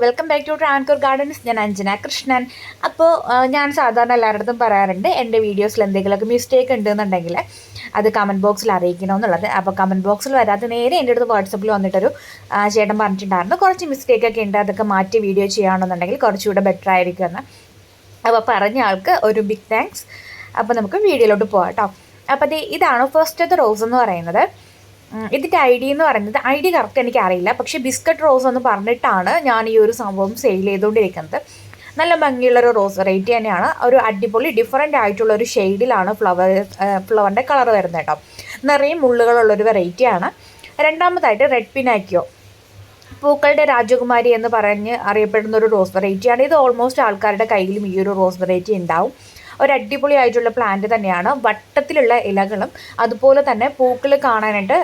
Welcome back to Travancore gardens. ഞാൻ അഞ്ജന കൃഷ്ണൻ. അപ്പോൾ ഞാൻ സാധാരണ എല്ലാവരുടെ പറയാറുണ്ട് എൻ്റെ വീഡിയോസിൽ എന്തെങ്കിലുമൊക്കെ മിസ്റ്റേക്ക് ഉണ്ടെന്നുണ്ടെങ്കിൽ അത് കമൻറ്റ് ബോക്സിൽ അറിയിക്കണമെന്നുള്ളത്. അപ്പോൾ കമൻറ്റ് ബോക്സിൽ വരാതെ നേരെ എൻ്റെ അടുത്ത് വാട്സപ്പിൽ വന്നിട്ടൊരു ചേട്ടൻ പറഞ്ഞിട്ടുണ്ടായിരുന്നു കുറച്ച് മിസ്റ്റേക്കൊക്കെ ഉണ്ട്, അതൊക്കെ മാറ്റി വീഡിയോ ചെയ്യുകയാണെന്നുണ്ടെങ്കിൽ കുറച്ചുകൂടെ ബെറ്റർ ആയിരിക്കുമെന്ന്. അപ്പോൾ പറഞ്ഞ ആൾക്ക് ഒരു ബിഗ് താങ്ക്സ്. അപ്പോൾ നമുക്ക് വീഡിയോയിലോട്ട് പോകാം കേട്ടോ. അപ്പോൾ ഇതാണ് ഫസ്റ്റത്തെ റോസ് എന്ന് പറയുന്നത്. ഇതിൻ്റെ ഐ ഡി എന്ന് പറയുന്നത് ഐ ഡി കറക്റ്റ് എനിക്കറിയില്ല, പക്ഷേ ബിസ്ക്കറ്റ് റോസ് എന്ന് പറഞ്ഞിട്ടാണ് ഞാൻ ഈ ഒരു സംഭവം സെയിൽ ചെയ്തുകൊണ്ടിരിക്കുന്നത്. നല്ല ഭംഗിയുള്ളൊരു റോസ് വെറൈറ്റി തന്നെയാണ്. ഒരു അടിപൊളി ഡിഫറൻ്റ് ആയിട്ടുള്ള ഒരു ഷെയ്ഡിലാണ് ഫ്ലവറിൻ്റെ കളർ വരുന്നത് കേട്ടോ. നിറയെ മുള്ളുകളുള്ളൊരു വെറൈറ്റിയാണ്. രണ്ടാമതായിട്ട് റെഡ് പിനാക്കിയോ, പൂക്കളുടെ രാജകുമാരി എന്ന് പറഞ്ഞ് അറിയപ്പെടുന്ന ഒരു റോസ് വെറൈറ്റിയാണ്. ഇത് ഓൾമോസ്റ്റ് ആൾക്കാരുടെ കയ്യിലും ഈ ഒരു റോസ് വെറൈറ്റി ഉണ്ടാവും. ഒരു അടിപൊളിയായിട്ടുള്ള പ്ലാന്റ് തന്നെയാണ്. വട്ടത്തിലുള്ള ഇലകളും അതുപോലെ തന്നെ പൂക്കൾ കാണാനായിട്ട്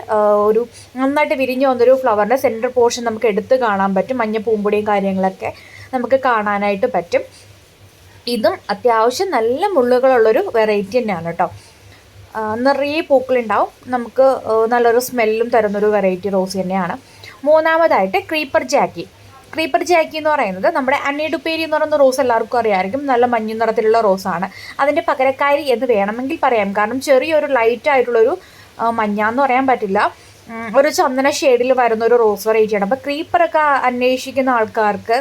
ഒരു നന്നായിട്ട് വിരിഞ്ഞു വന്നൊരു ഫ്ലവറിൻ്റെ സെൻറ്റർ പോർഷൻ നമുക്ക് എടുത്ത് കാണാൻ പറ്റും. മഞ്ഞ പൂമ്പൊടിയും കാര്യങ്ങളൊക്കെ നമുക്ക് കാണാനായിട്ട് പറ്റും. ഇതും അത്യാവശ്യം നല്ല മുള്ളുകളുള്ളൊരു വെറൈറ്റി തന്നെയാണ് കേട്ടോ. നിറയെ പൂക്കളുണ്ടാവും. നമുക്ക് നല്ലൊരു സ്മെല്ലും തരുന്നൊരു വെറൈറ്റി റോസ് തന്നെയാണ്. മൂന്നാമതായിട്ട് ക്രീപ്പർ ജാക്കി എന്ന് പറയുന്നത് നമ്മുടെ അന്നേഡുപ്പേരി എന്ന് പറയുന്ന റോസ് എല്ലാവർക്കും അറിയാമായിരിക്കും. നല്ല മഞ്ഞ നിറത്തിലുള്ള റോസാണ്. അതിൻ്റെ പകരക്കാരി എന്ന് വേണമെങ്കിൽ പറയാം. കാരണം ചെറിയൊരു ലൈറ്റ് ആയിട്ടുള്ളൊരു മഞ്ഞ എന്ന് പറയാൻ പറ്റില്ല, ഒരു ചന്ദന ഷെയ്ഡിൽ വരുന്ന ഒരു റോസ് വെറൈറ്റിയാണ്. അപ്പോൾ ക്രീപ്പറൊക്കെ അന്വേഷിക്കുന്ന ആൾക്കാർക്ക്,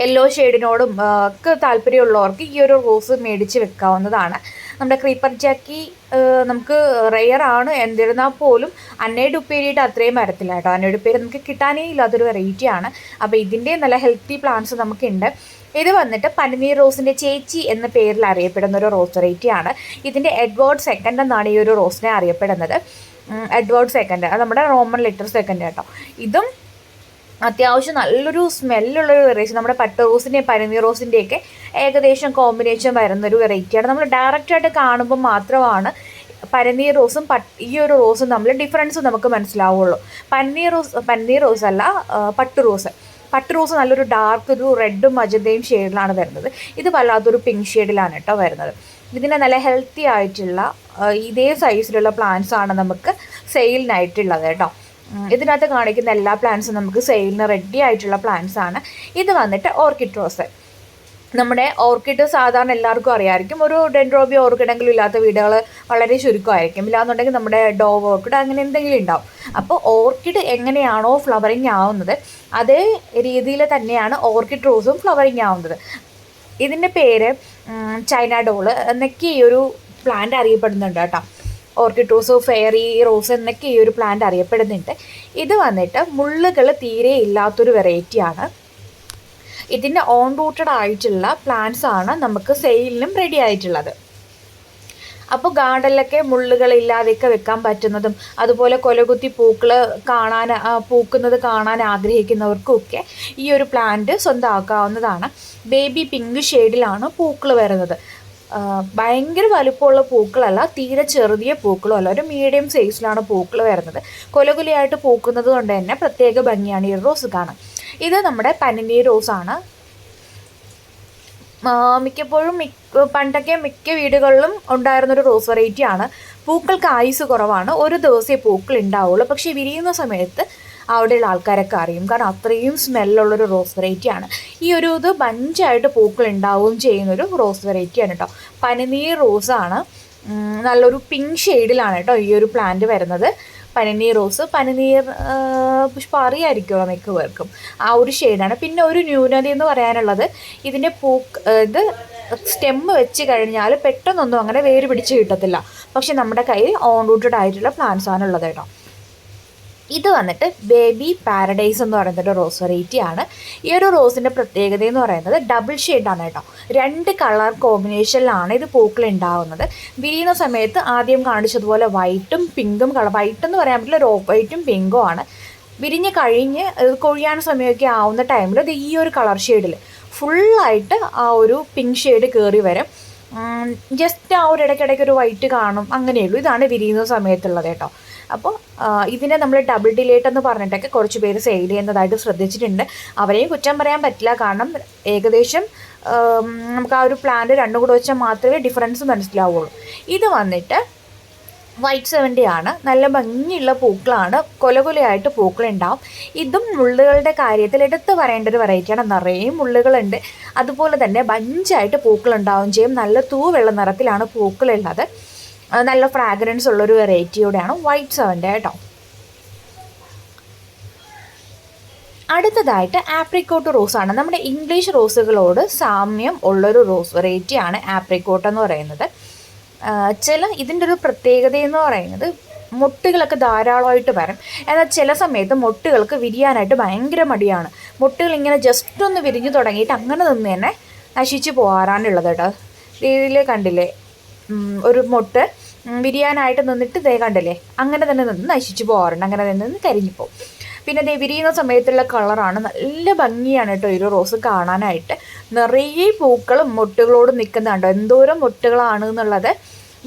യെല്ലോ ഷെയ്ഡിനോടും ഒക്കെ താല്പര്യമുള്ളവർക്ക് ഈ ഒരു റോസ് മേടിച്ച് വെക്കാവുന്നതാണ്. നമ്മുടെ ക്രീപ്പർ ജാക്കി നമുക്ക് റെയർ ആണ്, എന്നിരുന്നാൽ പോലും അന്നേഡുപ്പേരിയുടെ അത്രയും വരത്തില്ല കേട്ടോ. അന്നേഡുപ്പേരി നമുക്ക് കിട്ടാനേ ഇല്ലാത്തൊരു വെറൈറ്റിയാണ്. അപ്പോൾ ഇതിൻ്റെ നല്ല ഹെൽത്തി പ്ലാന്റ്സ് നമുക്കുണ്ട്. ഇത് വന്നിട്ട് പനിനീർ റോസിൻ്റെ ചേച്ചി എന്ന പേരിൽ അറിയപ്പെടുന്ന ഒരു റോസ് വെറൈറ്റിയാണ്. ഇതിൻ്റെ എഡ്വേർഡ് സെക്കൻഡ് എന്നാണ് ഈ ഒരു റോസിനെ അറിയപ്പെടുന്നത്. എഡ്വേർഡ് സെക്കൻഡ്, അത് നമ്മുടെ റോമൻ ലെറ്റർ സെക്കൻഡ് കേട്ടോ. ഇതും അത്യാവശ്യം നല്ലൊരു സ്മെല്ലുള്ളൊരു വെറൈറ്റി. നമ്മുടെ പട്ട് റോസിൻ്റെയും പനിനീർ റോസിൻ്റെയൊക്കെ ഏകദേശം കോമ്പിനേഷൻ വരുന്നൊരു വെറൈറ്റിയാണ്. നമ്മൾ ഡയറക്റ്റായിട്ട് കാണുമ്പോൾ മാത്രമാണ് പനിനീർ റോസും ഈ ഒരു റോസും തമ്മിൽ ഡിഫറൻസ് നമുക്ക് മനസ്സിലാവുള്ളൂ. പനിനീർ റോസ് അല്ല, പട്ട് റോസ് നല്ലൊരു ഡാർക്ക് ഒരു റെഡും മജന്തയും ഷെയ്ഡിലാണ് വരുന്നത്. ഇത് വല്ലാത്തൊരു പിങ്ക് ഷെയ്ഡിലാണ് കേട്ടോ വരുന്നത്. ഇതിൻ്റെ നല്ല ഹെൽത്തി ആയിട്ടുള്ള ഇതേ സൈസിലുള്ള പ്ലാന്റ്സ് ആണ് നമുക്ക് സെയിലിനായിട്ടുള്ളത് കേട്ടോ. ഇതിനകത്ത് കാണിക്കുന്ന എല്ലാ പ്ലാന്റ്സും നമുക്ക് സെയിലിന് റെഡി ആയിട്ടുള്ള പ്ലാന്റ്സ് ആണ്. ഇത് വന്നിട്ട് ഓർക്കിഡ് റോസ്. നമ്മുടെ ഓർക്കിഡ് സാധാരണ എല്ലാവർക്കും അറിയാമായിരിക്കും. ഒരു ഡെൻഡ്രോബിയോ ഓർക്കിഡെങ്കിലും ഇല്ലാത്ത വീടുകൾ വളരെ ചുരുക്കമായിരിക്കും. ഇല്ലാന്നുണ്ടെങ്കിൽ നമ്മുടെ ഡോവ് ഓർക്കിഡ് അങ്ങനെ എന്തെങ്കിലും ഉണ്ടാവും. അപ്പോൾ ഓർക്കിഡ് എങ്ങനെയാണോ ഫ്ലവറിങ് ആവുന്നത് അതേ രീതിയിൽ തന്നെയാണ് ഓർക്കിഡ് റോസും ഫ്ലവറിങ് ആവുന്നത്. ഇതിൻ്റെ പേര് ചൈന ഡോള് എന്നൊക്കെ ഈ ഒരു പ്ലാന്റ് അറിയപ്പെടുന്നുണ്ട് കേട്ടോ. ഓർക്കിഡ് റോസ്, ഫെയറി റോസ് എന്നൊക്കെ ഈ ഒരു പ്ലാന്റ് അറിയപ്പെടുന്നുണ്ട്. ഇത് വന്നിട്ട് മുള്ളുകൾ തീരെ ഇല്ലാത്തൊരു വെറൈറ്റിയാണ്. ഇതിൻ്റെ ഓൺ റൂട്ടഡ് ആയിട്ടുള്ള പ്ലാന്റ്സ് ആണ് നമുക്ക് സെയിലിനും റെഡി ആയിട്ടുള്ളത്. അപ്പോൾ ഗാർഡനിലൊക്കെ മുള്ളുകളില്ലാതെയൊക്കെ വെക്കാൻ പറ്റുന്നതും അതുപോലെ കൊലകുത്തി പൂക്കുന്നത് കാണാൻ ആഗ്രഹിക്കുന്നവർക്കൊക്കെ ഈ ഒരു പ്ലാന്റ് സ്വന്തമാക്കാവുന്നതാണ്. ബേബി പിങ്ക് ഷെയ്ഡിലാണ് പൂക്കൾ വരുന്നത്. ഭയങ്കര വലുപ്പമുള്ള പൂക്കളല്ല, തീരെ ചെറിയ പൂക്കളും അല്ല, ഒരു മീഡിയം സൈസിലാണ് പൂക്കൾ വരുന്നത്. കൊലകുലയായിട്ട് പൂക്കുന്നത് കൊണ്ട് തന്നെ പ്രത്യേക ഭംഗിയാണ് ഈ റോസ് കാണാൻ. ഇത് നമ്മുടെ പനിനീർ റോസാണ്. മിക്കപ്പോഴും പണ്ടൊക്കെ മിക്ക വീടുകളിലും ഉണ്ടായിരുന്നൊരു റോസ് വെറൈറ്റിയാണ്. പൂക്കൾക്ക് ആയുസ് കുറവാണ്, ഒരു ദിവസമേ പൂക്കൾ ഉണ്ടാവുള്ളൂ. പക്ഷേ വിരിയുന്ന സമയത്ത് അവിടെയുള്ള ആൾക്കാരൊക്കെ അറിയും, കാരണം അത്രയും സ്മെല്ലുള്ളൊരു റോസ് വെറൈറ്റിയാണ്. ഈ ഒരു ഇത് ബഞ്ചായിട്ട് പൂക്കൾ ഉണ്ടാവുകയും ചെയ്യുന്നൊരു റോസ് വെറൈറ്റിയാണ് കേട്ടോ. പനിനീർ റോസാണ്. നല്ലൊരു പിങ്ക് ഷെയ്ഡിലാണ് കേട്ടോ ഈ ഒരു പ്ലാന്റ് വരുന്നത്. പനിനീർ റോസ്, പനിനീർ പുഷ്പം അറിയായിരിക്കുമല്ലോ മിക്ക പേർക്കും, ആ ഒരു ഷെയ്ഡാണ്. പിന്നെ ഒരു ന്യൂനത എന്ന് പറയാനുള്ളത് ഇതിൻ്റെ ഇത് സ്റ്റെമ്മ് വെച്ച് കഴിഞ്ഞാൽ പെട്ടെന്നൊന്നും അങ്ങനെ വേര് പിടിച്ച് കിട്ടത്തില്ല. പക്ഷെ നമ്മുടെ കയ്യിൽ ഓൺ റൂട്ടഡ് ആയിട്ടുള്ള പ്ലാന്റ്സ് ആണുള്ളത് കേട്ടോ. ഇത് വന്നിട്ട് ബേബി പാരഡൈസ് എന്ന് പറയുന്നൊരു റോസ് വെറൈറ്റിയാണ്. ഈ ഒരു റോസിൻ്റെ പ്രത്യേകത എന്ന് പറയുന്നത് ഡബിൾ ഷെയ്ഡാണ് കേട്ടോ. 2 കളർ കോമ്പിനേഷനിലാണ് ഇത് പൂക്കൾ ഉണ്ടാകുന്നത്. വിരിയുന്ന സമയത്ത് ആദ്യം കാണിച്ചതുപോലെ വൈറ്റും പിങ്കും വൈറ്റ് എന്ന് പറയാൻ പറ്റില്ല, ഒരു ഓഫ് വൈറ്റും പിങ്കും ആണ്. വിരിഞ്ഞ് കഴിഞ്ഞ് കൊഴിയാൻ സമയമൊക്കെ ആവുന്ന ടൈമിൽ ഇത് ഈ ഒരു കളർ ഷെയ്ഡിൽ ഫുള്ളായിട്ട് ആ ഒരു പിങ്ക് ഷെയ്ഡ് കയറി വരും. ജസ്റ്റ് ആ ഒരു ഇടയ്ക്കിടയ്ക്ക് ഒരു വൈറ്റ് കാണും, അങ്ങനെയുള്ളൂ. ഇതാണ് വിരിയുന്ന സമയത്തുള്ളത് കേട്ടോ. അപ്പോൾ ഇതിനെ നമ്മൾ ഡബിൾ ഡിലേറ്റ് എന്ന് പറഞ്ഞിട്ടൊക്കെ കുറച്ച് പേര് സെയിൽ ചെയ്യുന്നതായിട്ട് ശ്രദ്ധിച്ചിട്ടുണ്ട്. അവരെയും കുറ്റം പറയാൻ പറ്റില്ല, കാരണം ഏകദേശം നമുക്ക് ആ ഒരു പ്ലാന്റ് രണ്ടും കൂടെ വെച്ചാൽ മാത്രമേ ഡിഫറൻസ് മനസ്സിലാവുള്ളൂ. ഇത് വന്നിട്ട് വൈറ്റ് 70 ആണ്. നല്ല ഭംഗിയുള്ള പൂക്കളാണ്, കൊലകൊലയായിട്ട് പൂക്കളുണ്ടാവും. ഇതും മുള്ളുകളുടെ കാര്യത്തിൽ എടുത്തു പറയേണ്ട ഒരു വെറൈറ്റിയാണ്. നിറയെ മുള്ളുകളുണ്ട്, അതുപോലെ തന്നെ ബഞ്ചായിട്ട് പൂക്കളുണ്ടാവും ചെയ്യും. നല്ല തൂവെള്ള നിറത്തിലാണ് പൂക്കളുള്ളത്. നല്ല ഫ്രാഗ്രൻസ് ഉള്ളൊരു വെറൈറ്റിയോടെയാണ് വൈറ്റ് 70 കേട്ടോ. അടുത്തതായിട്ട് ആപ്രിക്കോട്ട് റോസാണ്. നമ്മുടെ ഇംഗ്ലീഷ് റോസുകളോട് സാമ്യം ഉള്ളൊരു റോസ് വെറൈറ്റിയാണ് ആപ്രിക്കോട്ട് എന്ന് പറയുന്നത്. ഇതിൻ്റെ ഒരു പ്രത്യേകത എന്ന് പറയുന്നത് മൊട്ടുകളൊക്കെ ധാരാളമായിട്ട് വരും. എന്നാൽ ചില സമയത്ത് മൊട്ടുകൾക്ക് വിരിയാനായിട്ട് ഭയങ്കര മടിയാണ്. മൊട്ടുകൾ ഇങ്ങനെ ജസ്റ്റ് ഒന്ന് വിരിഞ്ഞു തുടങ്ങിയിട്ട് അങ്ങനെ നിന്ന് തന്നെ നശിച്ചു പോകാറാണുള്ളത് കേട്ടോ. ഇതിൽ കണ്ടില്ലേ, ഒരു മൊട്ട് വിരിയാനായിട്ട് നിന്നിട്ട് ദേ കണ്ടില്ലേ, അങ്ങനെ തന്നെ നിന്ന് നശിച്ചു പോകാറുണ്ട്, അങ്ങനെ നിന്ന് കരിഞ്ഞു പോകും. പിന്നെ ദേ വിരിയുന്ന സമയത്തുള്ള കളറാണ്, നല്ല ഭംഗിയാണ് കേട്ടോ ഈ ഒരു റോസ് കാണാനായിട്ട്. നിറയെ പൂക്കളും മൊട്ടുകളോട് നിൽക്കുന്നുണ്ടോ, എന്തോരം മൊട്ടുകളാണ് എന്നുള്ളത്.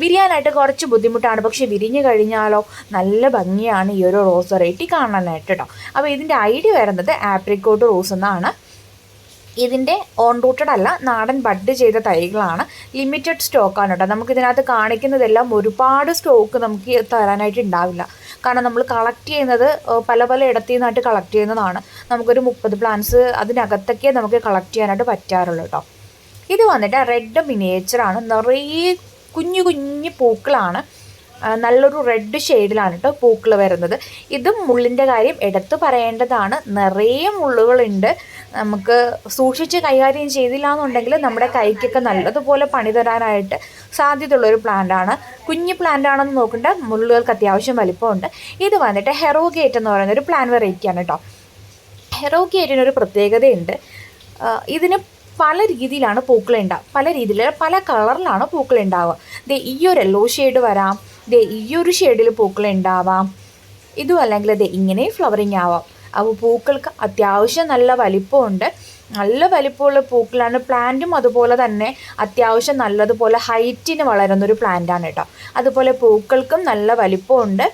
വിരിയാനായിട്ട് കുറച്ച് ബുദ്ധിമുട്ടാണ്, പക്ഷെ വിരിഞ്ഞു കഴിഞ്ഞാലോ നല്ല ഭംഗിയാണ് ഈ ഒരു റോസ് വെറൈറ്റി കാണാനായിട്ട് കേട്ടോ. അപ്പോൾ ഇതിൻ്റെ ഐഡിയ വരുന്നത് ആപ്രിക്കോട്ട് റോസ് എന്നാണ്. ഇതിൻ്റെ ഓൺ റൂട്ടഡ് അല്ല, നാടൻ ബഡ് ചെയ്ത തൈകളാണ്. ലിമിറ്റഡ് സ്റ്റോക്കാണ് കേട്ടോ. നമുക്കിതിനകത്ത് കാണിക്കുന്നതെല്ലാം ഒരുപാട് സ്റ്റോക്ക് നമുക്ക് തരാനായിട്ട് ഉണ്ടാവില്ല. കാരണം നമ്മൾ കളക്ട് ചെയ്യുന്നത് പല പല ഇടത്തു നിന്നായിട്ട് കളക്ട് ചെയ്യുന്നതാണ്. നമുക്കൊരു 30 പ്ലാന്റ്സ് അതിനകത്തൊക്കെ നമുക്ക് കളക്ട് ചെയ്യാനായിട്ട് പറ്റാറുള്ളൂ കേട്ടോ. ഇത് വന്നിട്ട് റെഡ് മിനിയേച്ചറാണ്. നിറയെ കുഞ്ഞു കുഞ്ഞു പൂക്കളാണ്. നല്ലൊരു റെഡ് ഷെയ്ഡിലാണ് കേട്ടോ പൂക്കൾ വരുന്നത്. ഇതും മുള്ളിൻ്റെ കാര്യം എടുത്തു പറയേണ്ടതാണ്. നിറയെ മുള്ളുകളുണ്ട്. നമുക്ക് സൂക്ഷിച്ച് കൈകാര്യം ചെയ്തില്ല എന്നുണ്ടെങ്കിൽ നമ്മുടെ കൈക്കൊക്കെ നല്ലതുപോലെ പണി തരാനായിട്ട് സാധ്യതയുള്ളൊരു പ്ലാന്റാണ്. കുഞ്ഞു പ്ലാന്റാണെന്ന് നോക്കേണ്ട, മുള്ളുകൾക്ക് അത്യാവശ്യം വലിപ്പമുണ്ട്. ഇത് വന്നിട്ട് ഹെറോഗേറ്റ് എന്ന് പറയുന്നൊരു പ്ലാൻ വെറൈറ്റിയാണ് കേട്ടോ. ഹെറോഗേറ്റിനൊരു പ്രത്യേകതയുണ്ട്. ഇതിന് പല രീതിയിലാണ് പൂക്കളുണ്ടാവുക, പല രീതിയിൽ പല കളറിലാണ് പൂക്കളുണ്ടാവുക. ദേ ഈ ഒരു യെല്ലോ ഷെയ്ഡ് വരാം, ദേ ഈ ഒരു ഷെയ്ഡിൽ പൂക്കളുണ്ടാവാം, ഇതും അല്ലെങ്കിൽ ദേ ഇങ്ങനെ ഫ്ലവറിങ് ആവാം. അപ്പോൾ പൂക്കൾക്ക് അത്യാവശ്യം നല്ല വലിപ്പമുണ്ട്. നല്ല വലിപ്പമുള്ള പൂക്കളാണ്. പ്ലാന്റും അതുപോലെ തന്നെ അത്യാവശ്യം നല്ലതുപോലെ ഹൈറ്റിന് വളരുന്നൊരു പ്ലാന്റാണ് കേട്ടോ. അതുപോലെ പൂക്കൾക്കും നല്ല വലിപ്പമുണ്ട്.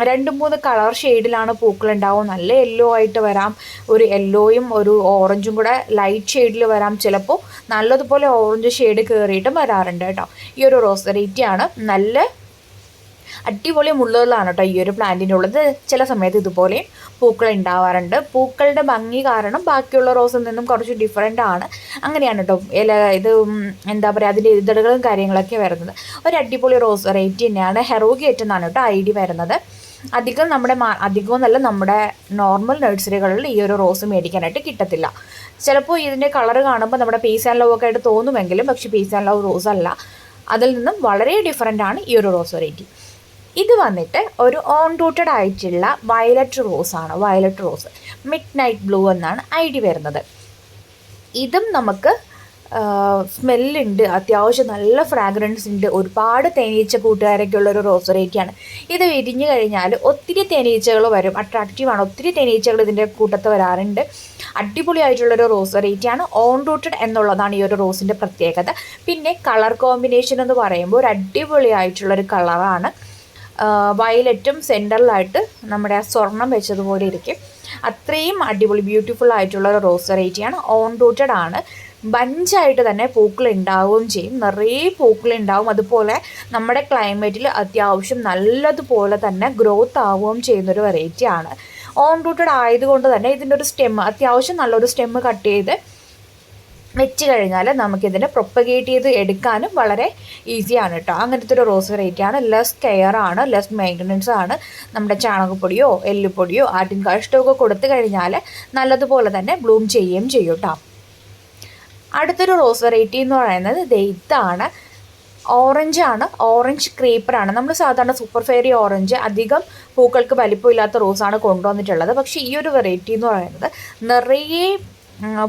2-3 കളർ ഷെയ്ഡിലാണ് പൂക്കളുണ്ടാവും. നല്ല യെല്ലോ ആയിട്ട് വരാം, ഒരു യെല്ലോയും ഒരു ഓറഞ്ചും കൂടെ ലൈറ്റ് ഷെയ്ഡിൽ വരാം, ചിലപ്പോൾ നല്ലതുപോലെ ഓറഞ്ച് ഷെയ്ഡ് കയറിയിട്ടും വരാറുണ്ട് കേട്ടോ. ഈ ഒരു റോസ് വെറൈറ്റിയാണ്. നല്ല അടിപൊളി മുള്ളുകളാണ് കേട്ടോ ഈ ഒരു പ്ലാന്റിൻ്റെ ഉള്ളത്. ചില സമയത്ത് ഇതുപോലെ പൂക്കൾ ഉണ്ടാവാറുണ്ട്. പൂക്കളുടെ ഭംഗി കാരണം ബാക്കിയുള്ള റോസിൽ നിന്നും കുറച്ച് ഡിഫറെൻ്റ് ആണ്. അങ്ങനെയാണ് കേട്ടോ ഇത് എന്താ പറയുക, അതിൻ്റെ ഇതളുകളും കാര്യങ്ങളൊക്കെ വരുന്നത്. ഒരു അടിപൊളി റോസ് വെറൈറ്റി തന്നെയാണ്. ഹെറോഗേറ്റ് എന്നാണ് കേട്ടോ ഐഡി വരുന്നത്. അധികവും നല്ല നമ്മുടെ നോർമൽ നഴ്സറികളിൽ ഈ ഒരു റോസ് മേടിക്കാനായിട്ട് കിട്ടത്തില്ല. ചിലപ്പോൾ ഇതിൻ്റെ കളറ് കാണുമ്പോൾ നമ്മുടെ പീസ് ആൻഡ് ലവ് ഒക്കെ ആയിട്ട് തോന്നുമെങ്കിലും പക്ഷേ പീസ് ആൻഡ് ലവ് റോസ് അല്ല. അതിൽ നിന്നും വളരെ ഡിഫറെൻ്റ് ആണ് ഈ ഒരു റോസ് വെറൈറ്റി. ഇത് വന്നിട്ട് ഒരു ഓൺ റൂട്ടഡ് ആയിട്ടുള്ള വയലറ്റ് റോസാണ്. Violet rose midnight blue എന്നാണ് ഐഡി വരുന്നത്. ഇതും നമുക്ക് സ്മെല്ലുണ്ട്, അത്യാവശ്യം നല്ല ഫ്രാഗ്രൻസ് ഉണ്ട്. ഒരുപാട് തേനീച്ച കൂട്ടുകാരൊക്കെ ഉള്ളൊരു റോസ് വെറൈറ്റിയാണ്. ഇത് വിരിഞ്ഞു കഴിഞ്ഞാൽ ഒത്തിരി തേനീച്ചകൾ വരും, അട്രാക്റ്റീവാണ്. ഒത്തിരി തേനീച്ചകൾ ഇതിൻ്റെ കൂട്ടത്ത് വരാറുണ്ട്. അടിപൊളിയായിട്ടുള്ളൊരു റോസ് വെറൈറ്റിയാണ്. ഓൺ റൂട്ടഡ് എന്നുള്ളതാണ് ഈ ഒരു റോസിൻ്റെ പ്രത്യേകത. പിന്നെ കളർ കോമ്പിനേഷൻ എന്ന് പറയുമ്പോൾ ഒരു അടിപൊളിയായിട്ടുള്ളൊരു കളറാണ്. വയലറ്റും സെൻറ്ററിലായിട്ട് നമ്മുടെ സ്വർണം വെച്ചതുപോലെ ഇരിക്കും. അത്രയും അടിപൊളി ബ്യൂട്ടിഫുൾ ആയിട്ടുള്ള ഒരു റോസ് വെറൈറ്റിയാണ്. ഓൺ റൂട്ടഡ് ആണ്. ബഞ്ചായിട്ട് തന്നെ പൂക്കൾ ഉണ്ടാവുകയും ചെയ്യും. നിറയെ പൂക്കൾ ഉണ്ടാവും. അതുപോലെ നമ്മുടെ ക്ലൈമറ്റിൽ അത്യാവശ്യം നല്ലതുപോലെ തന്നെ ഗ്രോത്ത് ആവുകയും ചെയ്യുന്നൊരു വെറൈറ്റിയാണ്. ഓൺ റൂട്ടഡ് ആയതുകൊണ്ട് തന്നെ ഇതിൻ്റെ ഒരു അത്യാവശ്യം നല്ലൊരു സ്റ്റെമ്മ് കട്ട് ചെയ്ത് വെച്ച് കഴിഞ്ഞാൽ നമുക്കിതിനെ പ്രൊപ്പഗേറ്റ് ചെയ്ത് എടുക്കാനും വളരെ ഈസിയാണ് കേട്ടോ. അങ്ങനത്തെ ഒരു റോസ് വെറൈറ്റിയാണ്. ലെസ് കെയർ ആണ്, ലെസ് മെയിൻ്റനൻസ് ആണ്. നമ്മുടെ ചാണകപ്പൊടിയോ എല്ലുപൊടിയോ ആട്ടിൻ കാഷ്ടമൊക്കെ കൊടുത്തു കഴിഞ്ഞാൽ നല്ലതുപോലെ തന്നെ ബ്ലൂം ചെയ്യുകയും ചെയ്യും കേട്ടോ. അടുത്തൊരു റോസ് വെറൈറ്റി എന്ന് പറയുന്നത് ഇതാണ്. ഓറഞ്ചാണ്, ഓറഞ്ച് ക്രീപ്പറാണ്. നമ്മൾ സാധാരണ സൂപ്പർ ഫെയറി ഓറഞ്ച് അധികം പൂക്കൾക്ക് വലിപ്പമില്ലാത്ത റോസാണ് കൊണ്ടുവന്നിട്ടുള്ളത്. പക്ഷേ ഈ ഒരു വെറൈറ്റി എന്ന് പറയുന്നത് നിറയെ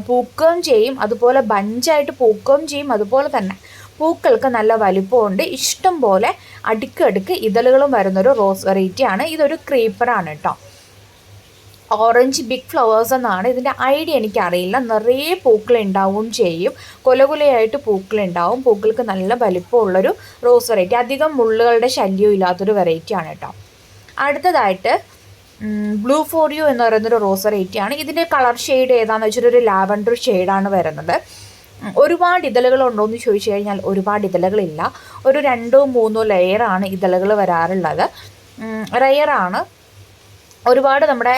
പൂക്കുകയും ചെയ്യും, അതുപോലെ ബഞ്ചായിട്ട് പൂക്കുകയും ചെയ്യും. അതുപോലെ തന്നെ പൂക്കൾക്ക് നല്ല വലിപ്പമുണ്ട്. ഇഷ്ടം പോലെ അടുക്കടുക്ക് ഇതളുകളും വരുന്നൊരു റോസ് വെറൈറ്റിയാണ്. ഇതൊരു ക്രീപ്പറാണ് കേട്ടോ. ഓറഞ്ച് ബിഗ് ഫ്ലവേഴ്സ് എന്നാണ് ഇതിൻ്റെ ഐഡിയ, എനിക്കറിയില്ല. നിറയെ പൂക്കൾ ഉണ്ടാവുകയും ചെയ്യും, കൊലകുലയായിട്ട് പൂക്കളുണ്ടാവും. പൂക്കൾക്ക് നല്ല വലിപ്പമുള്ളൊരു റോസ് വെറൈറ്റി. അധികം മുള്ളുകളുടെ ശല്യം ഇല്ലാത്തൊരു വെറൈറ്റിയാണ് കേട്ടോ. അടുത്തതായിട്ട് ബ്ലൂ ഫോർ യു എന്ന് പറയുന്നൊരു റോസ് വെറൈറ്റിയാണ്. ഇതിൻ്റെ കളർ ഷെയ്ഡ് ഏതാണെന്ന് വെച്ചിട്ട് ഒരു ലാവൻഡർ ഷെയ്ഡാണ് വരുന്നത്. ഒരുപാട് ഇതളുകളുണ്ടോ എന്ന് ചോദിച്ചു കഴിഞ്ഞാൽ ഒരുപാട് ഇതളുകളില്ല. ഒരു 2-3 ലെയറാണ് ഇതളുകൾ വരാറുള്ളത്. റെയറാണ്. ഒരുപാട് നമ്മുടെ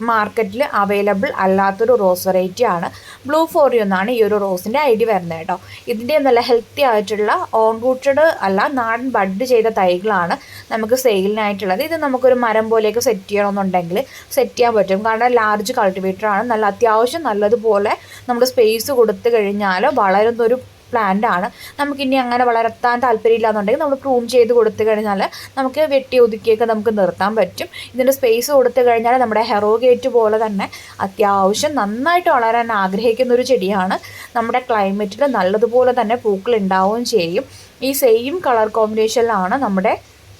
മാർക്കറ്റിൽ അവൈലബിൾ അല്ലാത്തൊരു റോസ് വെറൈറ്റി ആണ്. ബ്ലൂ ഫോറിയോ എന്നാണ് ഈ ഒരു റോസിൻ്റെ ഐഡി വരുന്നത് കേട്ടോ. ഇതിൻ്റെ നല്ല ഹെൽത്തി ആയിട്ടുള്ള ഓൺ റൂട്ടഡ് അല്ല, നാടൻ ബഡ് ചെയ്ത തൈകളാണ് നമുക്ക് സെയിലിനായിട്ടുള്ളത്. ഇത് നമുക്കൊരു മരം പോലെയൊക്കെ സെറ്റ് ചെയ്യണമെന്നുണ്ടെങ്കിൽ സെറ്റ് ചെയ്യാൻ പറ്റും. കാരണം ലാർജ് കൾട്ടിവേറ്റർ ആണ്. നല്ല അത്യാവശ്യം നല്ലതുപോലെ നമ്മൾ സ്പേസ് കൊടുത്തു കഴിഞ്ഞാൽ വളരുന്നൊരു പ്ലാന്റ് ആണ്. നമുക്കിനി അങ്ങനെ വളർത്താൻ താല്പര്യമില്ല എന്നുണ്ടെങ്കിൽ നമ്മൾ പ്രൂൺ ചെയ്ത് കൊടുത്തു കഴിഞ്ഞാൽ നമുക്ക് വെട്ടി ഒതുക്കിയൊക്കെ നമുക്ക് നിർത്താൻ പറ്റും. ഇതിൻ്റെ സ്പേസ് കൊടുത്തു കഴിഞ്ഞാൽ നമ്മുടെ ഹെറോഗേറ്റ് പോലെ തന്നെ അത്യാവശ്യം നന്നായിട്ട് വളരാൻ ആഗ്രഹിക്കുന്ന ഒരു ചെടിയാണ്. നമ്മുടെ ക്ലൈമറ്റിൽ നല്ലതുപോലെ തന്നെ പൂക്കൾ ഉണ്ടാവുകയും ചെയ്യും. ഈ സെയിം കളർ കോമ്പിനേഷനിലാണ് നമ്മുടെ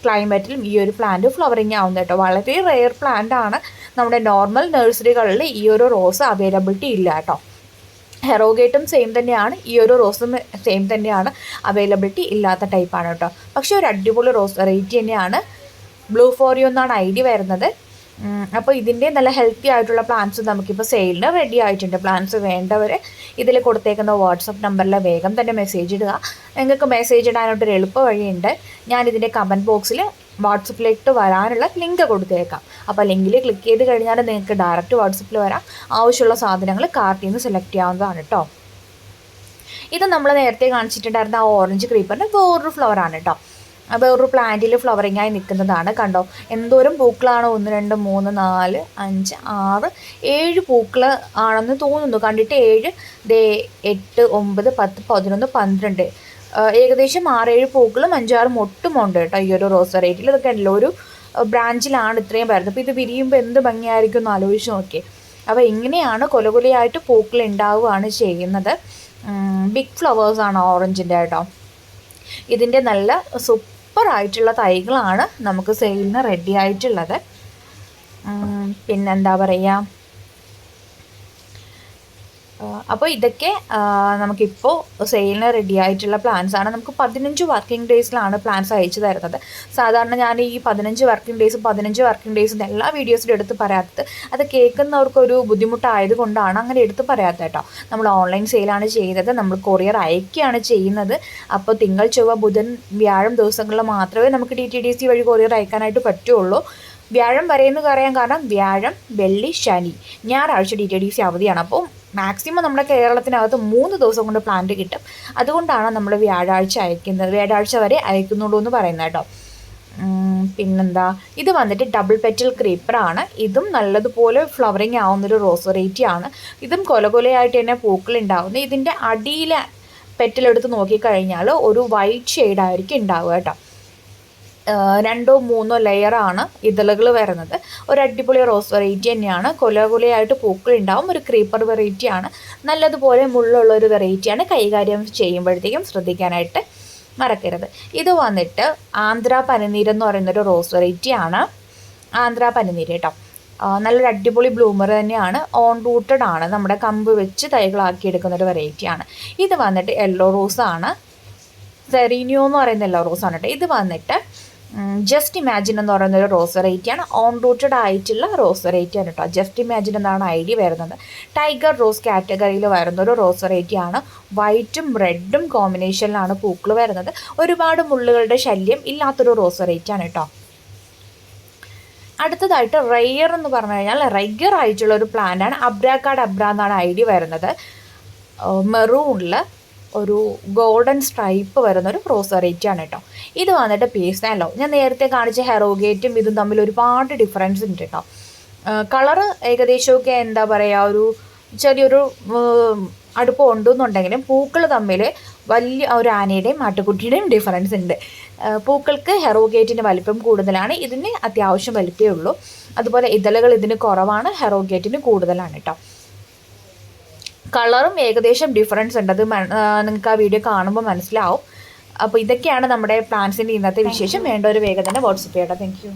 ക്ലൈമറ്റിലും ഈ ഒരു പ്ലാന്റ് ഫ്ലവറിങ് ആവുന്നത് കേട്ടോ. വളരെ റെയർ പ്ലാന്റ് ആണ്. നമ്മുടെ നോർമൽ നഴ്സറികളിൽ ഈ ഒരു റോസ് അവൈലബിലിറ്റി ഇല്ല കേട്ടോ. ഹെറോഗേറ്റും സെയിം തന്നെയാണ്, ഈ ഒരു റോസും സെയിം തന്നെയാണ്, അവൈലബിലിറ്റി ഇല്ലാത്ത ടൈപ്പാണ് കേട്ടോ. പക്ഷേ ഒരു അടിപൊളി റോസ് വെറൈറ്റി തന്നെയാണ്. ബ്ലൂ ഫോറിയോ എന്നാണ് ഐഡി വരുന്നത്. അപ്പോൾ ഇതിൻ്റെ നല്ല ഹെൽത്തി ആയിട്ടുള്ള പ്ലാന്റ്സ് നമുക്കിപ്പോൾ സെയിലിന് റെഡി ആയിട്ടുണ്ട്. പ്ലാന്റ്സ് വേണ്ടവർ ഇതിൽ കൊടുത്തേക്കുന്ന വാട്സപ്പ് നമ്പറിൽ വേഗം തന്നെ മെസ്സേജ് ഇടുക. നിങ്ങൾക്ക് മെസ്സേജ് ഇടാനായിട്ടൊരു എളുപ്പ വഴിയുണ്ട്. ഞാനിതിൻ്റെ കമൻറ്റ് ബോക്സിൽ വാട്സപ്പിലേക്ക് വരാനുള്ള ലിങ്ക് കൊടുത്തേക്കാം. അപ്പോൾ ലിങ്കിൽ ക്ലിക്ക് ചെയ്ത് കഴിഞ്ഞാൽ നിങ്ങൾക്ക് ഡയറക്റ്റ് വാട്സപ്പിൽ വരാം. ആവശ്യമുള്ള സാധനങ്ങൾ കാർട്ടിൽ നിന്ന് സെലക്ട് ചെയ്യാവുന്നതാണ് കേട്ടോ. ഇത് നമ്മൾ നേരത്തെ കാണിച്ചിട്ടുണ്ടായിരുന്ന ആ ഓറഞ്ച് ക്രീപ്പറിൻ്റെ വേറൊരു ഫ്ലവറാണ് കേട്ടോ. വേറൊരു പ്ലാന്റിൽ ഫ്ലവറിംഗ് ആയി നിൽക്കുന്നതാണ്. കണ്ടോ എന്തോരം പൂക്കളാണ്, 1 2 3 4 5 6 7 പൂക്കൾ ആണെന്ന് തോന്നുന്നു. കണ്ടിട്ട് 7 8 9 10 11 12 ഏകദേശം 6-7 പൂക്കളും 5-6 മൊട്ടും ഉണ്ട് കേട്ടോ ഈ ഒരു റോസ് വെറൈറ്റിയിൽ. ഇതൊക്കെ ഉണ്ടല്ലോ ഒരു ബ്രാഞ്ചിലാണ് ഇത്രയും വരുന്നത്. അപ്പോൾ ഇത് വിരിയുമ്പോൾ എന്ത് ഭംഗിയായിരിക്കും എന്ന് ആലോചിച്ച് നോക്കിയേ. അപ്പോൾ ഇങ്ങനെയാണ് കൊലകൊലയായിട്ട് പൂക്കൾ ഉണ്ടാവുകയാണ് ചെയ്യുന്നത്. ബിഗ് ഫ്ലവേഴ്സാണ് ഓറഞ്ചിൻ്റെ കേട്ടോ. ഇതിൻ്റെ നല്ല സൂപ്പറായിട്ടുള്ള തൈകളാണ് നമുക്ക് സെയിലിന് റെഡി ആയിട്ടുള്ളത്. പിന്നെന്താ പറയുക, അപ്പോൾ ഇതൊക്കെ നമുക്കിപ്പോൾ സെയിലിന് റെഡി ആയിട്ടുള്ള പ്ലാൻസാണ്. നമുക്ക് 15 വർക്കിംഗ് ഡേയ്സിലാണ് പ്ലാൻസ് അയച്ചു തരുന്നത്. സാധാരണ ഞാൻ ഈ 15 വർക്കിംഗ് ഡേയ്സ് എല്ലാ വീഡിയോസിലും എടുത്ത് പറയാത്തത് അത് കേൾക്കുന്നവർക്കൊരു ബുദ്ധിമുട്ടായത് കൊണ്ടാണ് അങ്ങനെ എടുത്ത് പറയാത്തത് കേട്ടോ. നമ്മൾ ഓൺലൈൻ സെയിലാണ് ചെയ്യുന്നത്, നമ്മൾ കൊറിയർ അയക്കുകയാണ് ചെയ്യുന്നത്. അപ്പോൾ തിങ്കൾ ചൊവ്വ ബുധൻ വ്യാഴം ദിവസങ്ങളിൽ മാത്രമേ നമുക്ക് DTDC വഴി കൊറിയർ അയക്കാനായിട്ട് പറ്റുള്ളൂ. വ്യാഴം വരെയെന്ന് പറയാൻ കാരണം വ്യാഴം വെള്ളി ശനി ഞായറാഴ്ച DTDC അവധിയാണ്. അപ്പോൾ മാക്സിമം നമ്മുടെ കേരളത്തിനകത്ത് 3 ദിവസം കൊണ്ട് പ്ലാന്റ് കിട്ടും. അതുകൊണ്ടാണ് നമ്മൾ വ്യാഴാഴ്ച വരെ അയക്കുന്നുള്ളൂ എന്ന് പറയുന്നത് കേട്ടോ. പിന്നെന്താ, ഇത് വന്നിട്ട് ഡബിൾ പെറ്റൽ ക്രീപ്പറാണ്. ഇതും നല്ലതുപോലെ ഫ്ലവറിങ് ആവുന്നൊരു റോസ് വെറൈറ്റി ആണ്. ഇതും കൊലകൊലയായിട്ട് തന്നെ പൂക്കൾ ഉണ്ടാവുന്നത്. ഇതിൻ്റെ അടിയിലെ പെറ്റലെടുത്ത് നോക്കിക്കഴിഞ്ഞാൽ ഒരു വൈറ്റ് ഷെയ്ഡായിരിക്കും ഉണ്ടാവുക കേട്ടോ. 2-3 ലെയറാണ് ഇതളുകൾ വരുന്നത്. ഒരു അടിപൊളി റോസ് വെറൈറ്റി തന്നെയാണ്. കൊലകൊലയായിട്ട് പൂക്കൾ ഉണ്ടാവും. ഒരു ക്രീപ്പർ വെറൈറ്റിയാണ്. നല്ലതുപോലെ മുള്ളുള്ളൊരു വെറൈറ്റിയാണ്. കൈകാര്യം ചെയ്യുമ്പോഴത്തേക്കും ശ്രദ്ധിക്കാനായിട്ട് മറക്കരുത്. ഇത് വന്നിട്ട് ആന്ധ്ര പനിനീരെന്ന് പറയുന്നൊരു റോസ് വെറൈറ്റിയാണ്. ആന്ധ്ര പനിനീര് കേട്ടോ. നല്ലൊരു അടിപൊളി ബ്ലൂമർ തന്നെയാണ്. ഓൺ റൂട്ടഡ് ആണ്. നമ്മുടെ കമ്പ് വെച്ച് തൈകളാക്കി എടുക്കുന്നൊരു വെറൈറ്റിയാണ്. ഇത് വന്നിട്ട് യെല്ലോ റോസാണ്. സെറീനിയോ എന്ന് പറയുന്ന യെല്ലോ റോസാണ് കേട്ടോ. ഇത് വന്നിട്ട് ജസ്റ്റ് ഇമാജിൻ എന്ന് പറയുന്നൊരു റോസ് വെറൈറ്റിയാണ്. ഓൺ റൂട്ടഡ് ആയിട്ടുള്ള റോസ് വെറൈറ്റിയാണ് കേട്ടോ. ജസ്റ്റ് ഇമാജിൻ എന്നാണ് ഐഡി വരുന്നത്. ടൈഗർ റോസ് കാറ്റഗറിയിൽ വരുന്നൊരു റോസ് വെറൈറ്റിയാണ്. വൈറ്റും റെഡും കോമ്പിനേഷനിലാണ് പൂക്കൾ വരുന്നത്. ഒരുപാട് മുള്ളുകളുടെ ശല്യം ഇല്ലാത്തൊരു റോസ് വെറൈറ്റിയാണ് കേട്ടോ. അടുത്തതായിട്ട് റെയർ എന്ന് പറഞ്ഞു കഴിഞ്ഞാൽ റെഗർ ആയിട്ടുള്ള ഒരു പ്ലാന്റാണ്. അബ്രാക്കാഡബ്ര എന്നാണ് ഐഡി വരുന്നത്. മെറൂണിൽ ഒരു ഗോൾഡൻ സ്ട്രൈപ്പ് വരുന്നൊരു റോസ് വെറൈറ്റിയാണ് കേട്ടോ. ഇത് വന്നിട്ട് പീസാലോ. ഞാൻ നേരത്തെ കാണിച്ച ഹെറോഗേറ്റും ഇതും തമ്മിൽ ഒരുപാട് ഡിഫറൻസ് ഉണ്ട് കേട്ടോ. കളറ് ഏകദേശമൊക്കെ എന്താ പറയുക, ഒരു ചെറിയൊരു അടുപ്പം ഉണ്ടെന്നുണ്ടെങ്കിലും പൂക്കൾ തമ്മിൽ വലിയ ഒരു ആനയുടെയും ആട്ടുകുട്ടിയുടെയും ഡിഫറൻസ് ഉണ്ട്. പൂക്കൾക്ക് ഹെറോഗേറ്റിന് വലിപ്പം കൂടുതലാണ്, ഇതിന് അത്യാവശ്യം വലിപ്പമേ ഉള്ളൂ. അതുപോലെ ഇതളുകൾ ഇതിന് കുറവാണ്, ഹെറോഗേറ്റിന് കൂടുതലാണ് കേട്ടോ. കളറും ഏകദേശം ഡിഫറൻസ് ഉണ്ട്. അത് നിങ്ങൾക്ക് ആ വീഡിയോ കാണുമ്പോൾ മനസ്സിലാവും. അപ്പോൾ ഇതൊക്കെയാണ് നമ്മുടെ പ്ലാന്റ്സിൻ്റെ ഇന്നത്തെ വിശേഷം. വേണ്ട ഒരു വേഗം തന്നെ വാട്സപ്പ് ചെയ്യട്ടെ. Thank you.